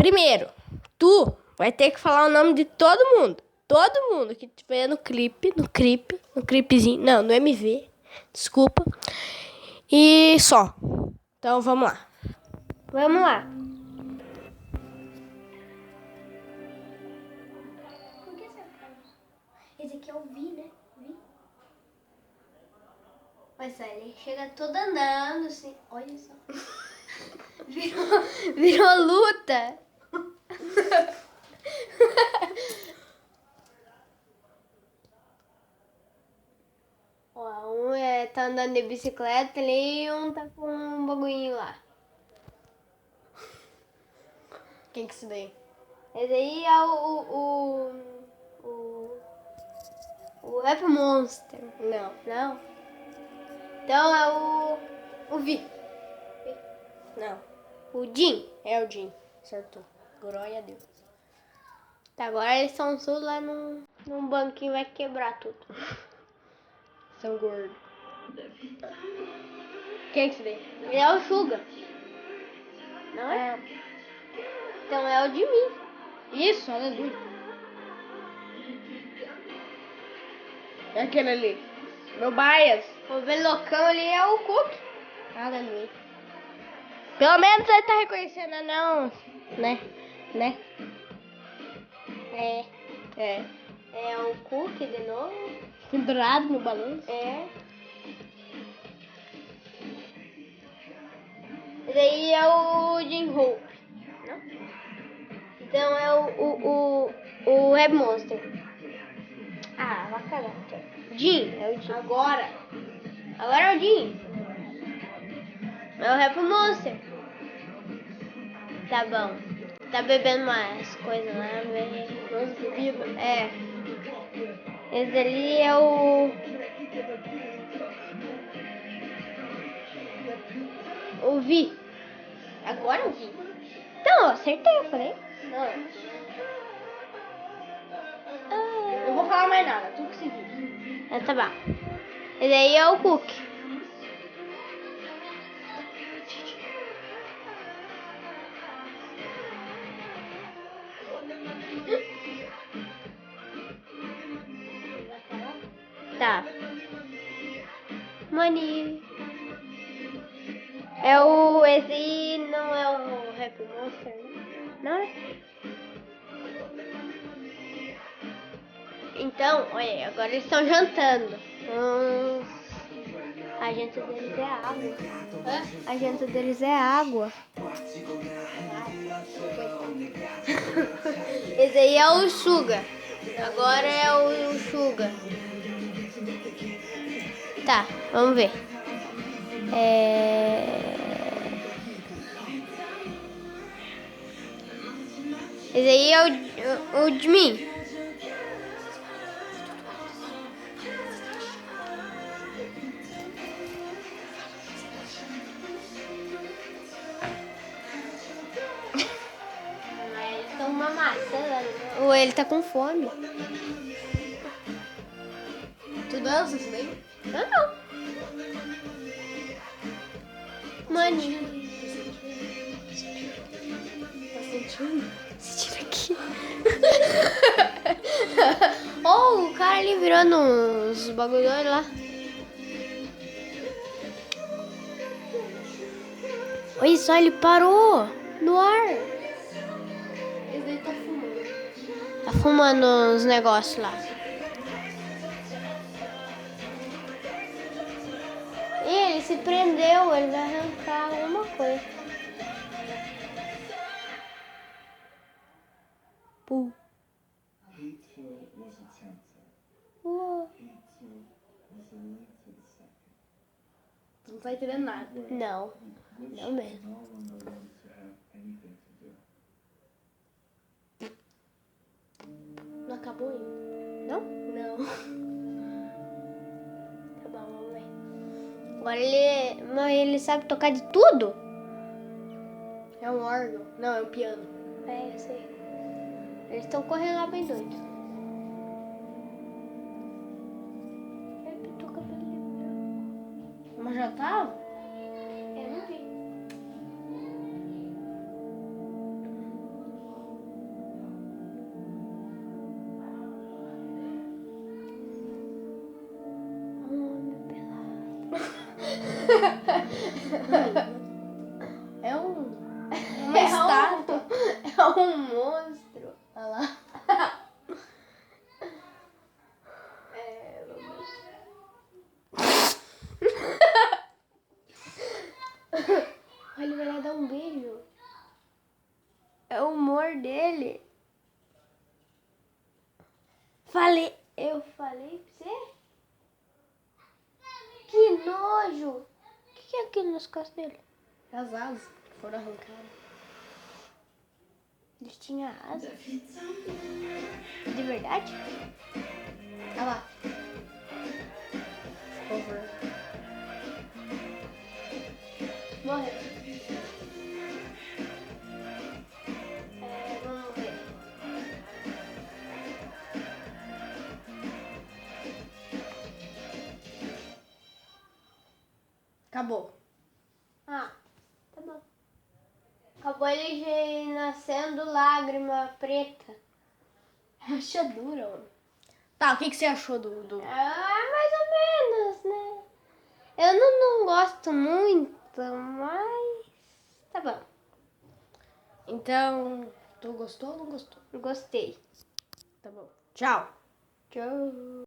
Primeiro, tu vai ter que falar o nome de todo mundo. Todo mundo que tiver no clipezinho. Não, no MV. Desculpa. E só. Então, vamos lá. Vamos lá. Esse aqui é o Vi, né? Vi. Olha só, ele chega todo andando assim. Olha só. Virou luta. Ó, tá andando de bicicleta ali e um tá com um bagulhinho lá. Quem que é isso daí? Esse aí é o Rap Monster. Não. Não? Então é o Vi. Não. O Jim. É o Jim. Acertou. Glória a Deus. Tá, agora eles são todos lá num banquinho, vai quebrar tudo. São gordos. Quem é esse daí? Ele é o Suga. Não é? Então é o de mim. Isso, aleluia. É aquele ali. Meu bias. O velocão ali é o Cook. Aleluia. Pelo menos ele tá reconhecendo, não, né? É o Cook de novo. Pendurado no balanço. É. Esse aí é o Jim Hope. Não? Então é o Web Monster. Ah, vai cagar. Jim, é o Jim. Agora é o Jim. É o Rap Monster. Tá bom. Tá bebendo mais coisas lá, mais bebida. É. Esse ali é o Vi. Agora eu vi. Então, eu acertei, eu falei. Não. Não vou falar mais nada, tu que se viu. Tá bom. Esse aí é o Cook. Tá. Money. Esse não é o Happy Monster, né? Não é? Então, olha, agora eles estão jantando. A janta deles é água. A janta deles é água. Esse aí é o Suga. Agora é o Suga. Tá, vamos ver. Esse aí é o de mim. Eles estão mamassando. Ou ele tá com fome. Tu dança isso daí? Eu não. Maninho. Tá sentindo? Sentindo aqui. Oh, o cara ali virando uns bagulhões lá. Olha só, ele parou no ar. Esse daí tá fumando. Tá fumando uns negócios lá. E ele se prendeu, ele vai arrancar alguma coisa. Pum. Não tá entendendo nada. Não. Não mesmo. Não acabou ainda? Não? Não. Tá bom, vamos ver. Agora mas ele sabe tocar de tudo? É um órgão. Não, é um piano. É, eu sei. Eles estão correndo lá bem doidos. Ele pintou o cabelo ali. Mas já tava? Eu não vi. um monstro. Olha lá. Olha, ele vai lá dar um beijo. É o humor dele. Eu falei pra você? Que nojo! O que é aquilo nas costas dele? As asas que foram arrancadas. Ele tinha asa. De verdade? Olha lá. Over. Morreu. Vamos ver. Acabou. Ah, tá bom. Acabou ele já nascendo lágrima preta. Rachadura, mano. Tá, o que você achou do... Ah, mais ou menos, né? Eu não gosto muito, mas... Tá bom. Então, tu gostou ou não gostou? Gostei. Tá bom. Tchau. Tchau.